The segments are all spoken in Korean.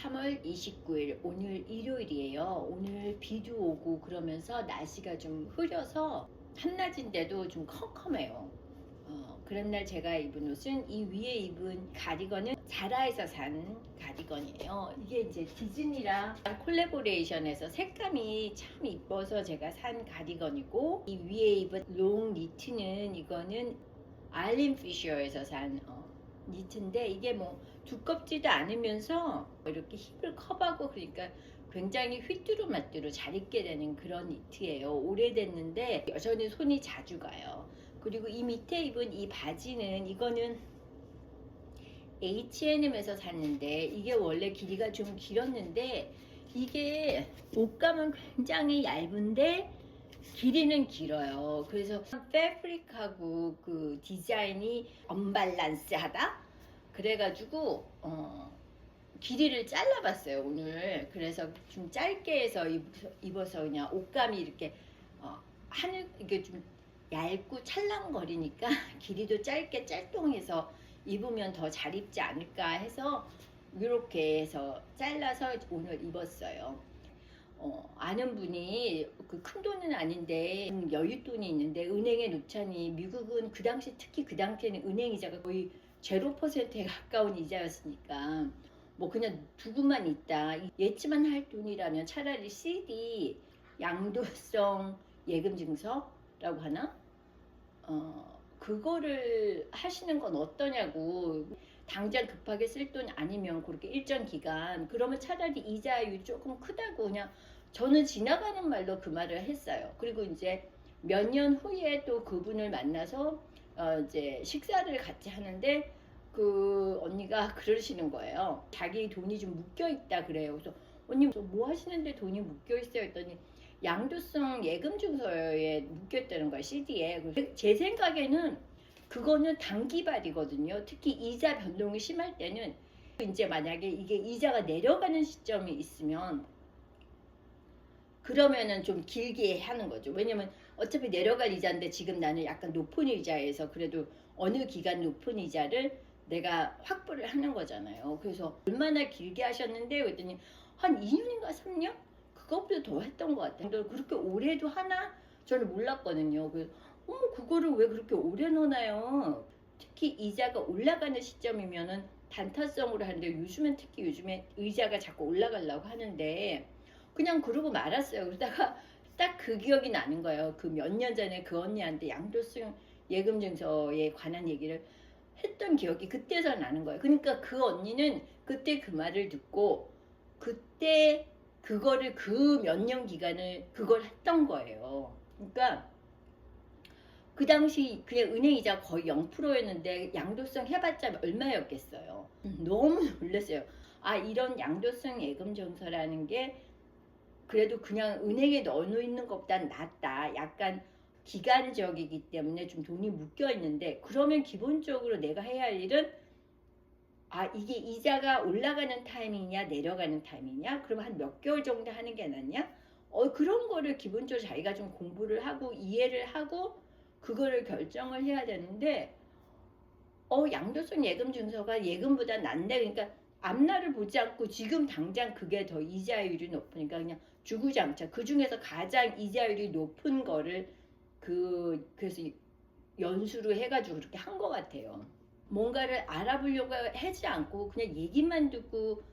3월 29일 오늘 일요일이에요. 오늘 비도 오고 그러면서 날씨가 좀 흐려서 한낮인데도 좀 컴컴해요. 그런 날 제가 입은 옷은 이 위에 입은 가디건은 자라에서 산 가디건이에요. 이게 이제 디즈니랑 콜라보레이션해서 색감이 참 이뻐서 제가 산 가디건이고, 이 위에 입은 롱 니트는 이거는 알린 피셔에서 산 니트인데, 이게 뭐 두껍지도 않으면서 이렇게 힙을 커버하고 그러니까 굉장히 휘뚜루마뚜루 잘 입게 되는 그런 니트예요. 오래됐는데 여전히 손이 자주 가요. 그리고 이 밑에 입은 이 바지는 이거는 H&M에서 샀는데, 이게 원래 길이가 좀 길었는데 이게 옷감은 굉장히 얇은데 길이는 길어요. 그래서 패브릭하고 그 디자인이 언밸런스하다 그래가지고 길이를 잘라봤어요 오늘. 그래서 좀 짧게 해서 입어서 그냥 옷감이 이렇게 하늘 이게 좀 얇고 찰랑거리니까 길이도 짧게 짤뚱해서 입으면 더 잘 입지 않을까 해서 이렇게 해서 잘라서 오늘 입었어요. 아는 분이 그 큰 돈은 아닌데 여윳돈이 있는데 은행에 놓자니, 미국은 그 당시 특히 그 당시에는 은행 이자가 거의 0%에 가까운 이자였으니까 뭐 그냥 두고만 있다, 예치만 할 돈이라면 차라리 CD 양도성 예금 증서라고 하나? 그거를 하시는 건 어떠냐고. 당장 급하게 쓸 돈 아니면 그렇게 일정 기간, 그러면 차라리 이자율이 조금 크다고 그냥 저는 지나가는 말로 그 말을 했어요. 그리고 이제 몇 년 후에 또 그분을 만나서 이제 식사를 같이 하는데 그 언니가 그러시는 거예요. 자기 돈이 좀 묶여 있다 그래요. 그래서 언니 뭐 하시는데 돈이 묶여 있어요 했더니 양도성 예금 증서에 묶여 있다는 거야, CD에. 제 생각에는 그거는 단기발이거든요. 특히 이자 변동이 심할 때는 이제 만약에 이게 이자가 내려가는 시점이 있으면 그러면은 좀 길게 하는 거죠. 왜냐면 어차피 내려갈 이자인데 지금 나는 약간 높은 이자에서 그래도 어느 기간 높은 이자를 내가 확보를 하는 거잖아요. 그래서 얼마나 길게 하셨는데 그랬더니 한 2년인가 3년? 그것보다 더 했던 것 같아요. 그렇게 오래도 하나? 저는 몰랐거든요. 그거를 왜 그렇게 오래 넣나요? 특히 이자가 올라가는 시점이면은 단타성으로 하는데, 특히 요즘에 의자가 자꾸 올라가려고 하는데 그냥 그러고 말았어요. 그러다가 딱 그 기억이 나는 거예요. 그 몇 년 전에 그 언니한테 양도성 예금 증서에 관한 얘기를 했던 기억이 그때서 나는 거예요. 그러니까 그 언니는 그때 그 말을 듣고 그때 그거를 그 몇 년 기간을 그걸 했던 거예요. 그러니까 그 당시 그냥 은행 이자 거의 0%였는데 양도성 해봤자 얼마였겠어요. 너무 놀랐어요. 아, 이런 양도성 예금 증서라는 게 그래도 그냥 은행에 넣어놓는 것보단 낫다. 약간 기간적이기 때문에 좀 돈이 묶여 있는데, 그러면 기본적으로 내가 해야 할 일은 이게 이자가 올라가는 타이밍이냐 내려가는 타이밍이냐, 그럼 한 몇 개월 정도 하는 게 낫냐, 그런 거를 기본적으로 자기가 좀 공부를 하고 이해를 하고 그거를 결정을 해야 되는데, 양도성 예금 증서가 예금보다 낫네. 그러니까 앞날을 보지 않고 지금 당장 그게 더 이자율이 높으니까 그냥 주구장창 그 중에서 가장 이자율이 높은 거를 그래서 연수로 해가지고 그렇게 한 것 같아요. 뭔가를 알아보려고 하지 않고 그냥 얘기만 듣고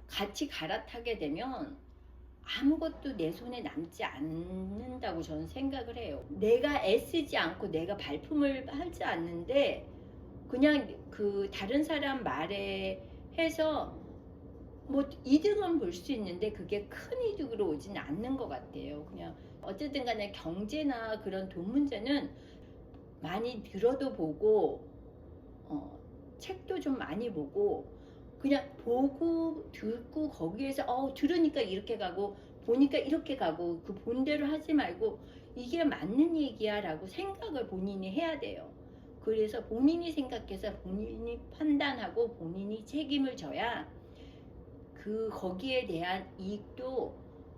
같이 갈아타게 되면 아무것도 내 손에 남지 않는다고 저는 생각을 해요. 내가 애쓰지 않고 내가 발품을 하지 않는데 그냥 그 다른 사람 말에 해서 뭐 이득은 볼 수 있는데 그게 큰 이득으로 오지는 않는 것 같아요. 그냥 어쨌든 간에 경제나 그런 돈 문제는 많이 들어도 보고 책도 좀 많이 보고, 그냥 보고 듣고 거기에서 들으니까 이렇게 가고 보니까 이렇게 가고 그 본대로 하지 말고 이게 맞는 얘기야 라고 생각을 본인이 해야 돼요. 그래서 본인이 생각해서 본인이 판단하고 본인이 책임을 져야 거기에 대한 이익도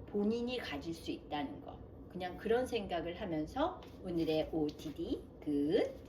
본인이 가질 수 있다는 거, 그냥 그런 생각을 하면서 오늘의 OOTD 끝.